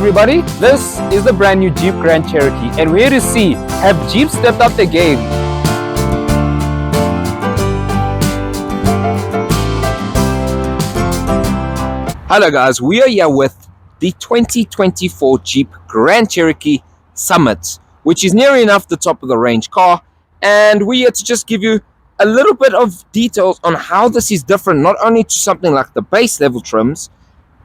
everybody, this is the brand new Jeep Grand Cherokee and we're here to see, have Jeep stepped up their game? Hello guys, we are here with the 2024 Jeep Grand Cherokee Summit, which is near enough the top of the range car, and we're here to just give you a little bit of details on how this is different, not only to something like the base level trims,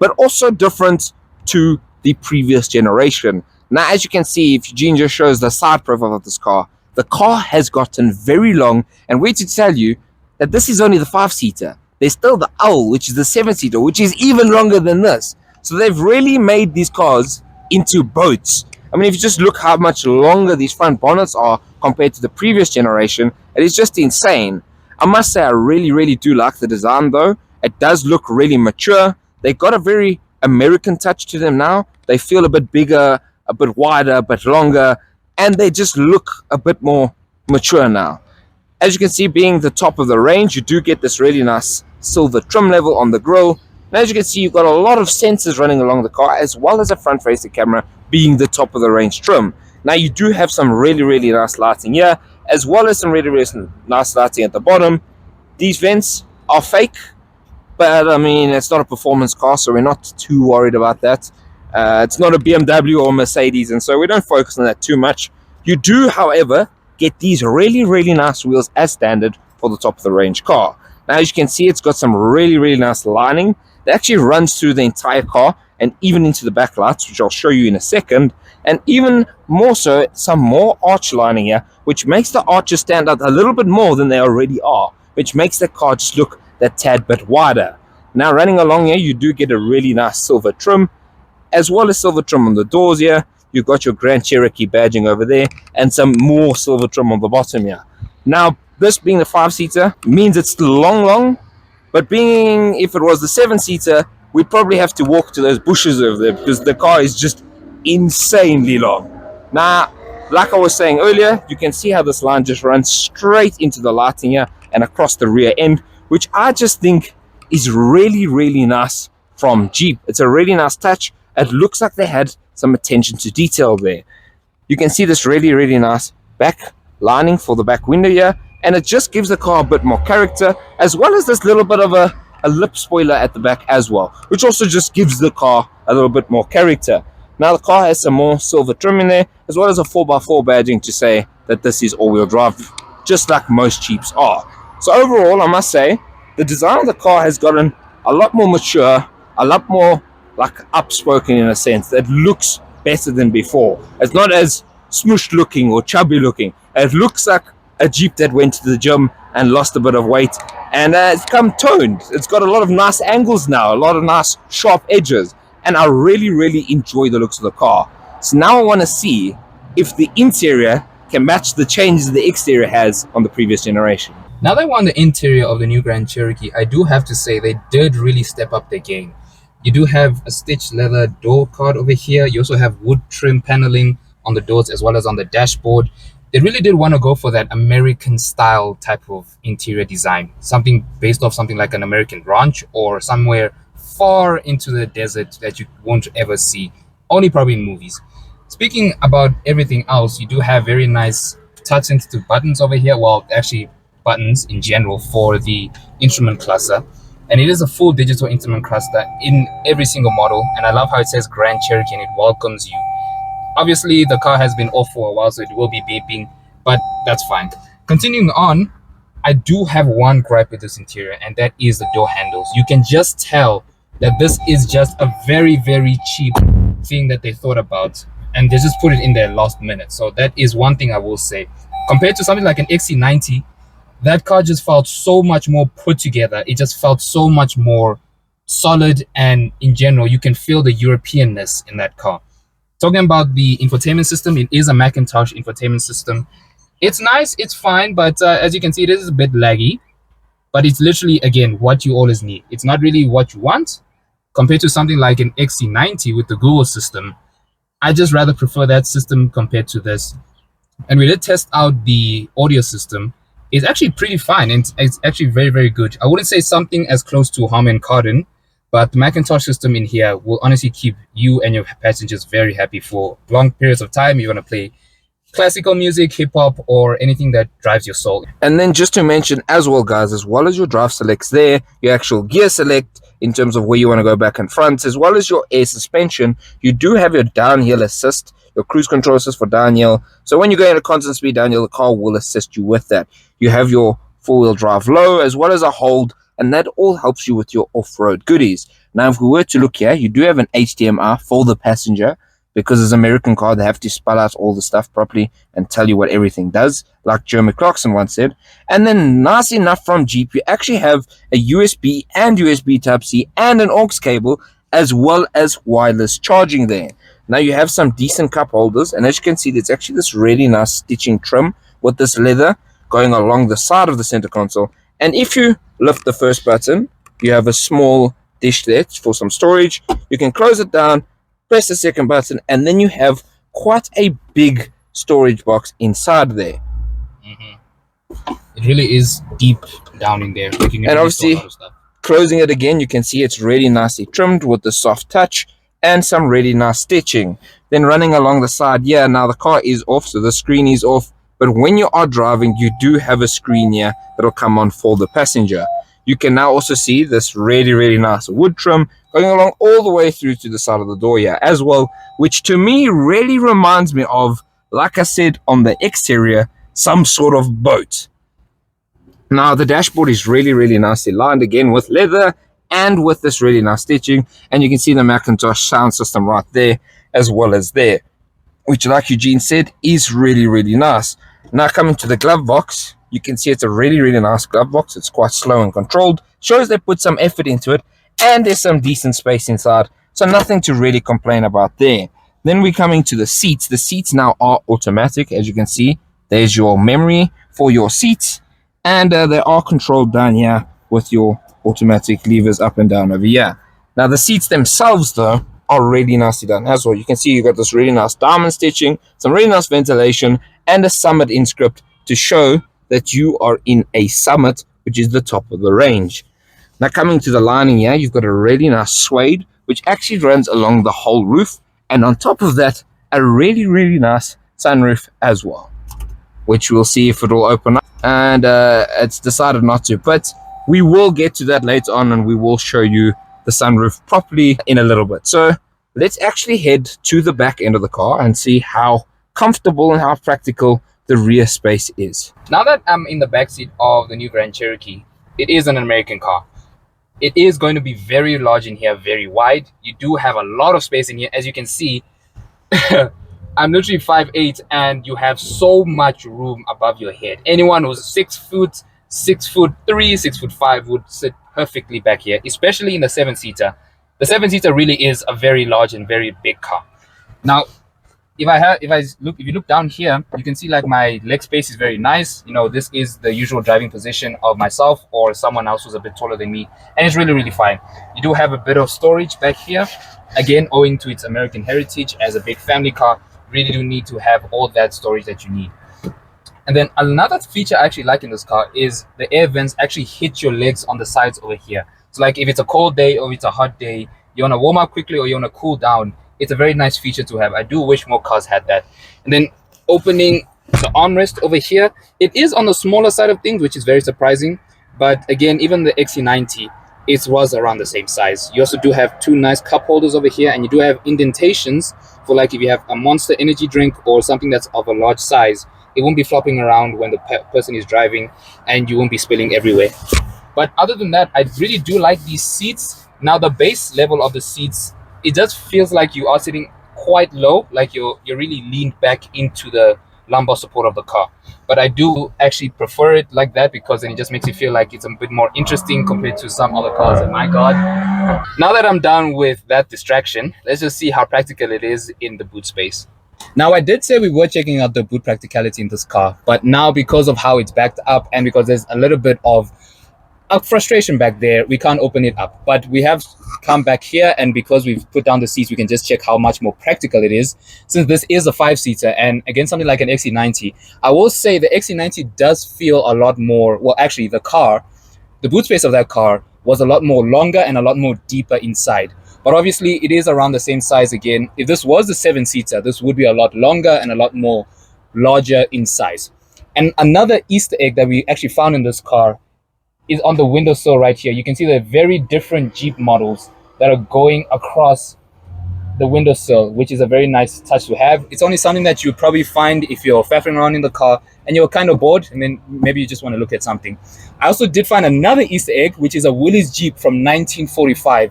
but also different to the previous generation. Now, as you can see, if Eugene just shows the side profile of this car, the car has gotten very long, and we're to tell you that this is only the 5-seater. There's still the L, which is the 7-seater, which is even longer than this. So they've really made these cars into boats. I mean, if you just look how much longer these front bonnets are compared to the previous generation, it is just insane. I must say, I really do like the design though. It does look really mature. They got a very American touch to them now. They feel a bit bigger, a bit wider, a bit longer, and they just look a bit more mature now. As you can see, being the top of the range, you do get this really nice silver trim level on the grille. And as you can see, you've got a lot of sensors running along the car, as well as a front-facing camera being the top of the range trim. Now, you do have some really nice lighting here, as well as some really nice lighting at the bottom. These vents are fake, but I mean, it's not a performance car, so we're not too worried about that. It's not a BMW or Mercedes, and so we don't focus on that too much. You do, however, get these really nice wheels as standard for the top of the range car. Now, as you can see, it's got some really nice lining that actually runs through the entire car and even into the back lights, which I'll show you in a second. And even more so, some more arch lining here, which makes the arches stand out a little bit more than they already are, which makes the car just look that tad bit wider. Now, running along here, you do get a really nice silver trim, as well as silver trim on the doors here. You've got your Grand Cherokee badging over there, and some more silver trim on the bottom here. Now, this being the 5-seater means it's still long, but being, if it was the 7-seater, we'd probably have to walk to those bushes over there, because the car is just insanely long. Now, like I was saying earlier, you can see how this line just runs straight into the lighting here and across the rear end, which I just think is really nice from Jeep. It's a really nice touch. It looks like they had some attention to detail there. You can see this really nice back lining for the back window here, and it just gives the car a bit more character, as well as this little bit of a lip spoiler at the back as well, which also just gives the car a little bit more character. Now, the car has some more silver trim in there, as well as a 4x4 badging to say that this is all-wheel drive, just like most Jeeps are. So overall, I must say, the design of the car has gotten a lot more mature, a lot more like upspoken in a sense. It looks better than before. It's not as smooshed looking or chubby looking. It looks like a Jeep that went to the gym and lost a bit of weight, and it's come toned. It's got a lot of nice angles now, a lot of nice sharp edges, and I really enjoy the looks of the car. So now I want to see if the interior can match the changes the exterior has on the previous generation. Now that we're on the interior of the new Grand Cherokee, I do have to say they did really step up their game. You do have a stitched leather door card over here. You also have wood trim paneling on the doors as well as on the dashboard. They really did want to go for that American style type of interior design, something based off something like an American ranch or somewhere far into the desert that you won't ever see, only probably in movies. Speaking about everything else, you do have very nice touch-sensitive buttons over here. Well, actually buttons in general for the instrument cluster, and it is a full digital instrument cluster in every single model. And I love how it says Grand Cherokee and it welcomes you. Obviously, the car has been off for a while, so it will be beeping, but that's fine. Continuing on, I do have one gripe with this interior, and that is the door handles. You can just tell that this is just a very cheap thing that they thought about, and they just put it in there last minute. So that is one thing I will say. Compared to something like an XC90, that car just felt so much more put together. It just felt so much more solid, and in general, you can feel the Europeanness in that car. Talking about the infotainment system, it is a Macintosh infotainment system. It's nice, it's fine, but as you can see, it is a bit laggy. But it's literally, again, what you always need. It's not really what you want. Compared to something like an XC90 with the Google system, I just rather prefer that system compared to this. And we did test out the audio system. It's actually pretty fine, and it's actually very good. I wouldn't say something as close to Harman Kardon, But the Macintosh system in here will honestly keep you and your passengers very happy for long periods of time. You want to play classical music, hip hop, or anything that drives your soul. And then just to mention as well, guys, as well as your drive selects there, your actual gear select in terms of where you want to go back and front, as well as your air suspension, you do have your downhill assist, your cruise control assist for downhill. So when you go into constant speed downhill, the car will assist you with that. You have your four-wheel drive low as well as a hold, and that all helps you with your off-road goodies. Now, if we were to look here, you do have an HDMI for the passenger, because as an American car, they have to spell out all the stuff properly and tell you what everything does, like Joe McClarkson once said. And then, nice enough from Jeep, you actually have a USB and USB Type-C and an aux cable, as well as wireless charging there. Now, you have some decent cup holders, and as you can see, there's actually this really nice stitching trim with this leather going along the side of the center console. And if you lift the first button, you have a small dish there for some storage. You can close it down, press the second button, and then you have quite a big storage box inside there. It really is deep down in there. And obviously, closing it again, you can see it's really nicely trimmed with the soft touch and some really nice stitching. Then running along the side, yeah, now the car is off, so the screen is off. But when you are driving, you do have a screen here that'll come on for the passenger. You can now also see this really, really nice wood trim going along all the way through to the side of the door here as well, which to me really reminds me of, like I said, on the exterior, some sort of boat. Now, the dashboard is really, really nicely lined again with leather and with this really nice stitching. And you can see the Macintosh sound system right there as well as there, which, like Eugene said, is really, really nice. Now, coming to the glove box, you can see it's a really, really nice glove box. It's quite slow and controlled. Shows they put some effort into it. And there's some decent space inside. So nothing to really complain about there. Then we're coming to the seats. The seats now are automatic. As you can see, there's your memory for your seats. And they are controlled down here with your automatic levers up and down over here. Now, the seats themselves, though, are really nicely done as well. You can see you've got this really nice diamond stitching, some really nice ventilation, and a Summit inscript to show that you are in a Summit, which is the top of the range. Now, coming to the lining here, you've got a really nice suede, which actually runs along the whole roof. And on top of that, a really, really nice sunroof as well, which we'll see if it will open up. And it's decided not to, but we will get to that later on, and we will show you the sunroof properly in a little bit. So let's actually head to the back end of the car and see how comfortable and how practical the rear space is. Now that I'm in the backseat of the new Grand Cherokee, it is an American car. It is going to be very large in here, very wide. You do have a lot of space in here. As you can see, I'm literally 5'8", and you have so much room above your head. Anyone who's 6 foot, 6'3", 6'5" would sit perfectly back here, especially in the 7-seater. The 7-seater really is a very large and very big car. Now, if you look down here, you can see like my leg space is very nice. You know, this is the usual driving position of myself or someone else who's a bit taller than me, and it's really, really fine. You do have a bit of storage back here, again owing to its American heritage as a big family car. Really do need to have all that storage that you need. And then another feature I actually like in this car is the air vents actually hit your legs on the sides over here. So like if it's a cold day or it's a hot day, you want to warm up quickly or you want to cool down, it's a very nice feature to have. I do wish more cars had that. And then opening the armrest over here, it is on the smaller side of things, which is very surprising. But again, even the XC90, it was around the same size. You also do have 2 nice cup holders over here, and you do have indentations for like if you have a Monster energy drink or something that's of a large size, it won't be flopping around when the person is driving, and you won't be spilling everywhere. But other than that, I really do like these seats. Now the base level of the seats, it just feels like you are sitting quite low, like you're really leaned back into the lumbar support of the car. But I do actually prefer it like that, because then it just makes you feel like it's a bit more interesting compared to some other cars. And my god, now that I'm done with that distraction, let's just see how practical it is in the boot space. Now, I did say we were checking out the boot practicality in this car, but now because of how it's backed up and because there's a little bit of a frustration back there, we can't open it up. But we have come back here, and because we've put down the seats, we can just check how much more practical it is, since this is a 5-seater. And again, something like an XC90, I will say the XC90 does feel a lot more, well, actually the boot space of that car was a lot more longer and a lot more deeper inside. But obviously, it is around the same size again. If this was a 7-seater, this would be a lot longer and a lot more larger in size. And another Easter egg that we actually found in this car is on the windowsill right here. You can see the very different Jeep models that are going across the windowsill, which is a very nice touch to have. It's only something that you probably find if you're faffing around in the car and you're kind of bored, and then maybe you just want to look at something. I also did find another Easter egg, which is a Willys Jeep from 1945.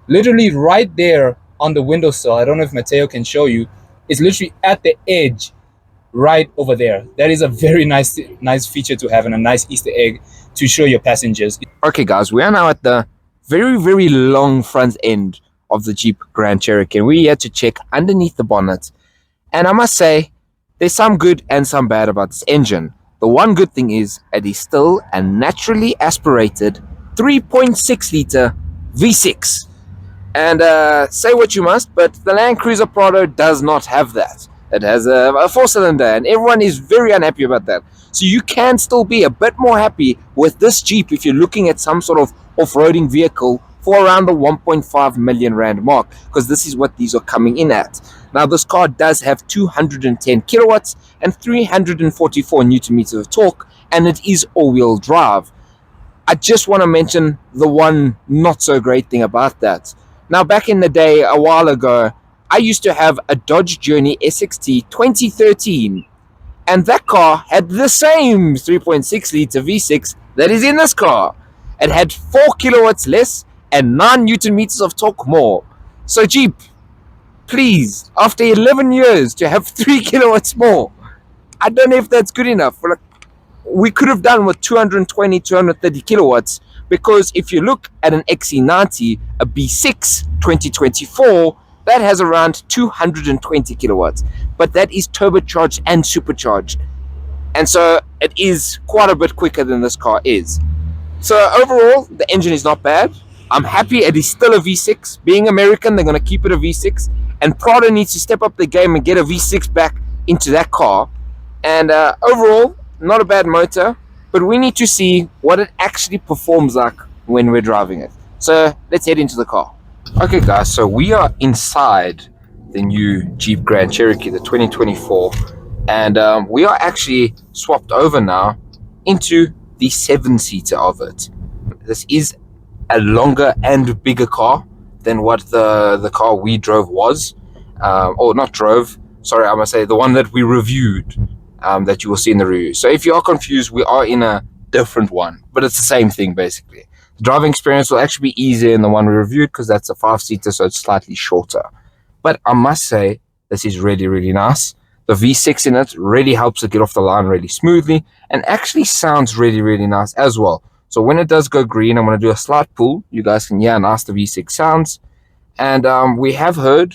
Literally right there on the windowsill. I don't know if Mateo can show you. It's literally at the edge right over there. That is a very nice feature to have and a nice Easter egg to show your passengers. Okay, guys, we are now at the very, very long front end of the Jeep Grand Cherokee, and we're here to check underneath the bonnet. And I must say, there's some good and some bad about this engine. The one good thing is it is still a naturally aspirated 3.6 liter V6. And say what you must, but the Land Cruiser Prado does not have that. It has a 4-cylinder, and everyone is very unhappy about that. So you can still be a bit more happy with this Jeep if you're looking at some sort of off-roading vehicle for around the 1.5 million rand mark, because this is what these are coming in at. Now, this car does have 210 kilowatts and 344 newton meters of torque, and it is all-wheel drive. I just want to mention the one not so great thing about that. Now, back in the day, a while ago, I used to have a Dodge Journey SXT 2013, and that car had the same 3.6 liter V6 that is in this car. It had 4 kilowatts less and 9 newton meters of torque more. So Jeep, please, after 11 years to have 3 kilowatts more, I don't know if that's good enough. We could have done with 220, 230 kilowatts, because if you look at an XC90, a B6 2024, that has around 220 kilowatts, but that is turbocharged and supercharged, and so it is quite a bit quicker than this car is. So overall, the engine is not bad. I'm happy it is still a V6. Being American, they're going to keep it a V6, and Prado needs to step up the game and get a V6 back into that car. And overall, not a bad motor, but we need to see what it actually performs like when we're driving it. So let's head into the car. Okay, guys, so we are inside the new Jeep Grand Cherokee, the 2024, and we are actually swapped over now into the 7-seater of it. This is a longer and bigger car than what the car we drove was, or not drove, sorry, I must say the one that we reviewed, that you will see in the review. So if you are confused, we are in a different one, but it's the same thing basically. The driving experience will actually be easier in the one we reviewed because that's a 5-seater, so it's slightly shorter. But I must say, this is really, really nice. The V6 in it really helps it get off the line really smoothly, and actually sounds really, really nice as well. So when it does go green, I'm going to do a slight pull. You guys can hear how nice the V6 sounds. And we have heard,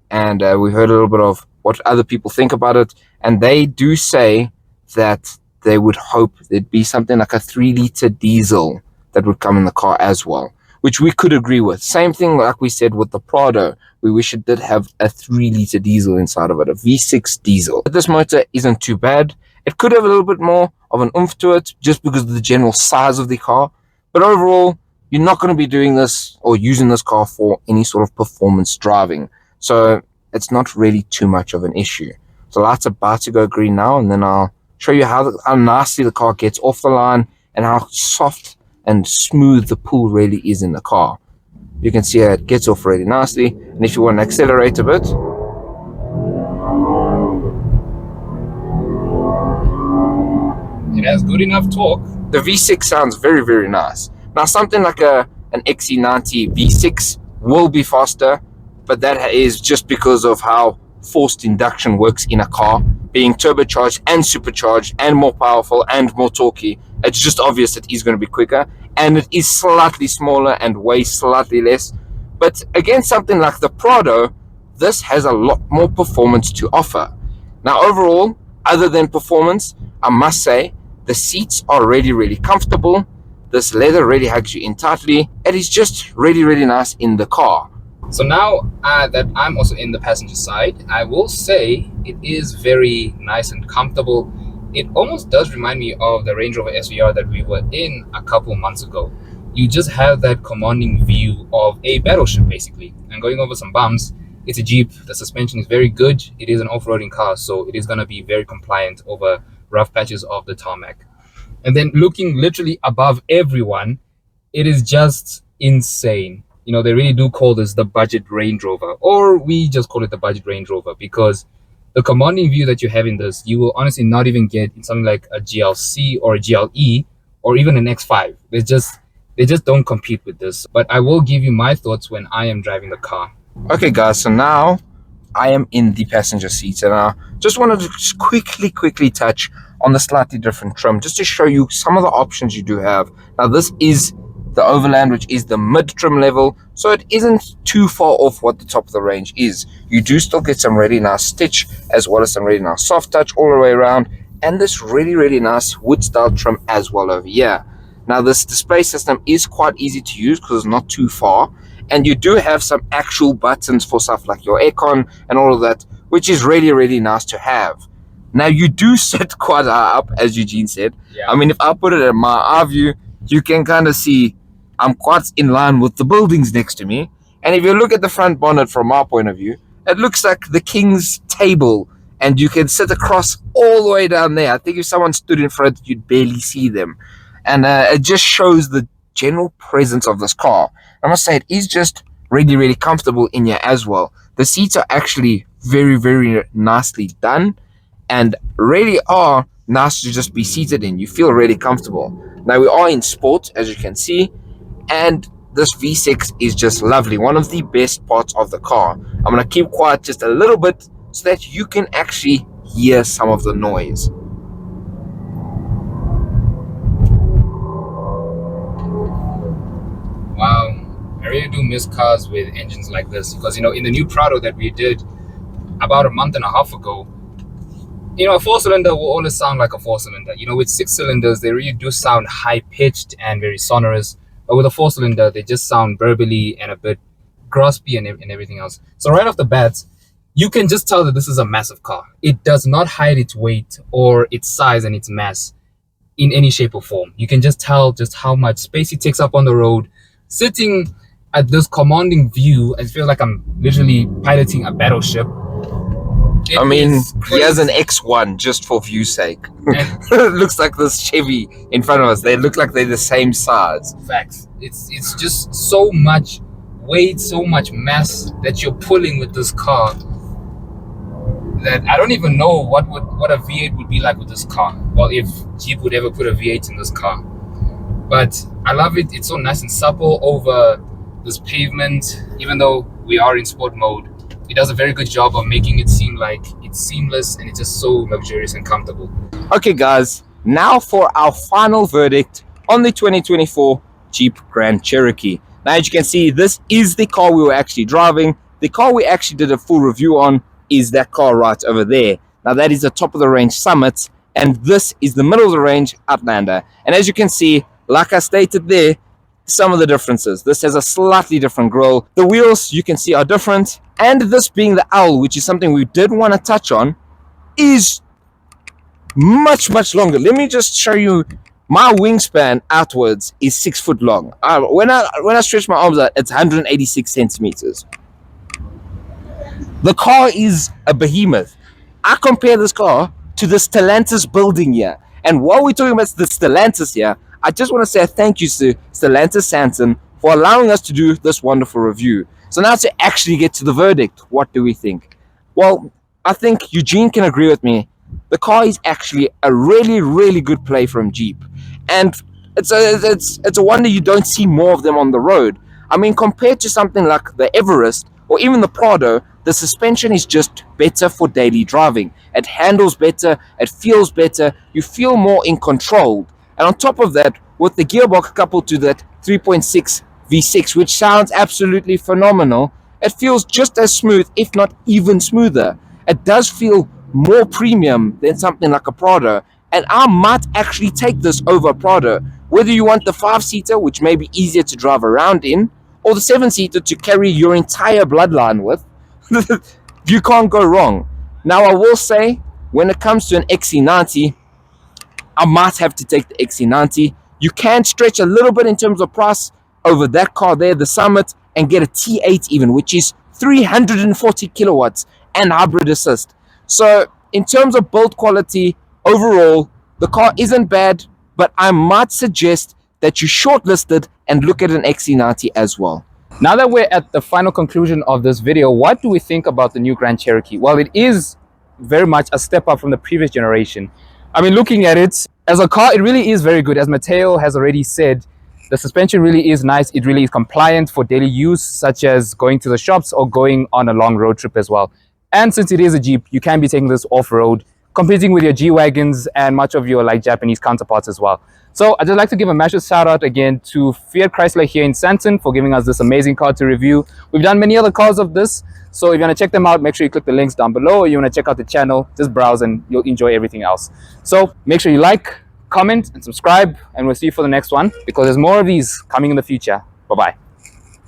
and we heard a little bit of what other people think about it, and they do say that they would hope there'd be something like a 3-liter diesel that would come in the car as well, which we could agree with. Same thing like we said with the Prado. We wish it did have a 3-liter diesel inside of it, a V6 diesel. But this motor isn't too bad. It could have a little bit more of an oomph to it just because of the general size of the car. But overall, you're not going to be doing this or using this car for any sort of performance driving. So it's not really too much of an issue. The light's about to go green now, and then I'll show you how nicely the car gets off the line and how soft and smooth the pull really is in the car. You can see it gets off really nicely, and if you want to accelerate a bit, It has good enough torque. the V6 sounds very, very nice. Now something like an XC90 V6 will be faster, but that is just because of how forced induction works in a car, being turbocharged and supercharged and more powerful and more torquey. It's just obvious it is going to be quicker, and it is slightly smaller and weighs slightly less. But against something like the Prado, this has a lot more performance to offer. Now overall, other than performance, I must say the seats are really, really comfortable. This leather really hugs you in tightly. It is just really, really nice in the car. So now that I'm also in the passenger side, I will say it is very nice and comfortable. It almost does remind me of the Range Rover SVR that we were in a couple months ago. you just have that commanding view of a battleship, basically. And going over some bumps, it's a Jeep. The suspension is very good. It is an off-roading car, so it is going to be very compliant over rough patches of the tarmac. And then looking literally above everyone, it is just insane. You know, they really do call this the budget Range Rover, or we just call it the budget Range Rover, because the commanding view that you have in this, you will honestly not even get in something like a GLC or a GLE or even an X5. They just don't compete with this. But I will give you my thoughts when I am driving the car. Okay, guys, so now I am in the passenger seat, and I just wanted to just quickly touch on the slightly different trim, just to show you some of the options you do have. Now, this is the Overland, which is the mid trim level, so it isn't too far off what the top of the range is. You do still get some really nice stitch, as well as some really nice soft touch all the way around, and this really nice wood style trim as well over here. Now, this display system is quite easy to use because it's not too far, and you do have some actual buttons for stuff like your aircon and all of that, which is really nice to have. Now, you do sit quite high up, as Eugene said. Yeah. I mean, if I put it in my eye view, you can kind of see I'm quite in line with the buildings next to me. And if you look at the front bonnet from my point of view, it looks like the king's table, and you can sit across all the way down there. I think if someone stood in front, you'd barely see them. And it just shows the general presence of this car. I must say, it is just really comfortable in here as well. The seats are actually very nicely done, and really are nice to just be seated in. You feel really comfortable. Now, we are in sport, as you can see, and this V6 is just lovely. One of the best parts of the car. I'm going to keep quiet just a little bit so that you can actually hear some of the noise. Wow, I really do miss cars with engines like this, because, you know, in the new Prado that we did about a month and a half ago, you know, a four-cylinder will always sound like a four-cylinder. You know, with six cylinders, they really do sound high-pitched and very sonorous. But with a four-cylinder, they just sound burbly and a bit graspy and everything else. So right off the bat, you can just tell that this is a massive car. It does not hide its weight or its size and its mass in any shape or form. You can just tell just how much space it takes up on the road. Sitting at this commanding view, I feel like I'm literally piloting a battleship. I mean, he has an X1 just for view's sake. It looks like this Chevy in front of us. They look like they're the same size. Facts. It's just so much weight, so much mass that you're pulling with this car, that I don't even know what a V8 would be like with this car. Well, if Jeep would ever put a V8 in this car. But I love it. It's so nice and supple over this pavement. Even though we are in sport mode, it does a very good job of making it seem like it's seamless, and it's just so luxurious and comfortable. Okay, guys, now for our final verdict on the 2024 Jeep Grand Cherokee. Now, as you can see, this is the car we were actually driving. The car we actually did a full review on is that car right over there. Now, that is the top of the range Summit, and this is the middle of the range Outlander. And as you can see, like I stated there, some of the differences. This has a slightly different grille. The wheels, you can see, are different. And this being the owl, which is something we did want to touch on, is much longer. Let me just show you. My wingspan outwards is 6 foot long. When I stretch my arms out, it's 186 centimeters. The car is a behemoth. I compare this car to the Stellantis building here. And while we're talking about the Stellantis here, I just want to say a thank you to Stellantis Santon for allowing us to do this wonderful review. So now to actually get to the verdict, what do we think? Well, I think Eugene can agree with me. The car is actually a really good play from Jeep. And it's a wonder you don't see more of them on the road. I mean, compared to something like the Everest or even the Prado, the suspension is just better for daily driving. It handles better, it feels better, you feel more in control. And on top of that, with the gearbox coupled to that 3.6 V6, which sounds absolutely phenomenal, it feels just as smooth, if not even smoother. It does feel more premium than something like a Prado, and I might actually take this over a Prado. Whether you want the 5-seater, which may be easier to drive around in, or the 7-seater to carry your entire bloodline with, you can't go wrong. Now, I will say, when it comes to an XC90, I might have to take the XC90 You can stretch a little bit in terms of price over that car there, the Summit, and get a T8 even, which is 340 kilowatts and hybrid assist. So in terms of build quality, overall, the car isn't bad, but I might suggest that you shortlist it and look at an XC90 as well. Now that we're at the final conclusion of this video, what do we think about the new Grand Cherokee? Well, it is very much a step up from the previous generation. I mean, looking at it as a car, it really is very good. As Mateo has already said, the suspension really is nice. It really is compliant for daily use, such as going to the shops or going on a long road trip as well. And since it is a Jeep, you can be taking this off-road, competing with your G-Wagons and much of your like Japanese counterparts as well. So I'd just like to give a massive shout out again to Fiat Chrysler here in Sandton for giving us this amazing car to review. We've done many other cars of this, so if you want to check them out, make sure you click the links down below, or you want to check out the channel, just browse and you'll enjoy everything else. So make sure you like, comment and subscribe, and we'll see you for the next one, because there's more of these coming in the future. Bye bye.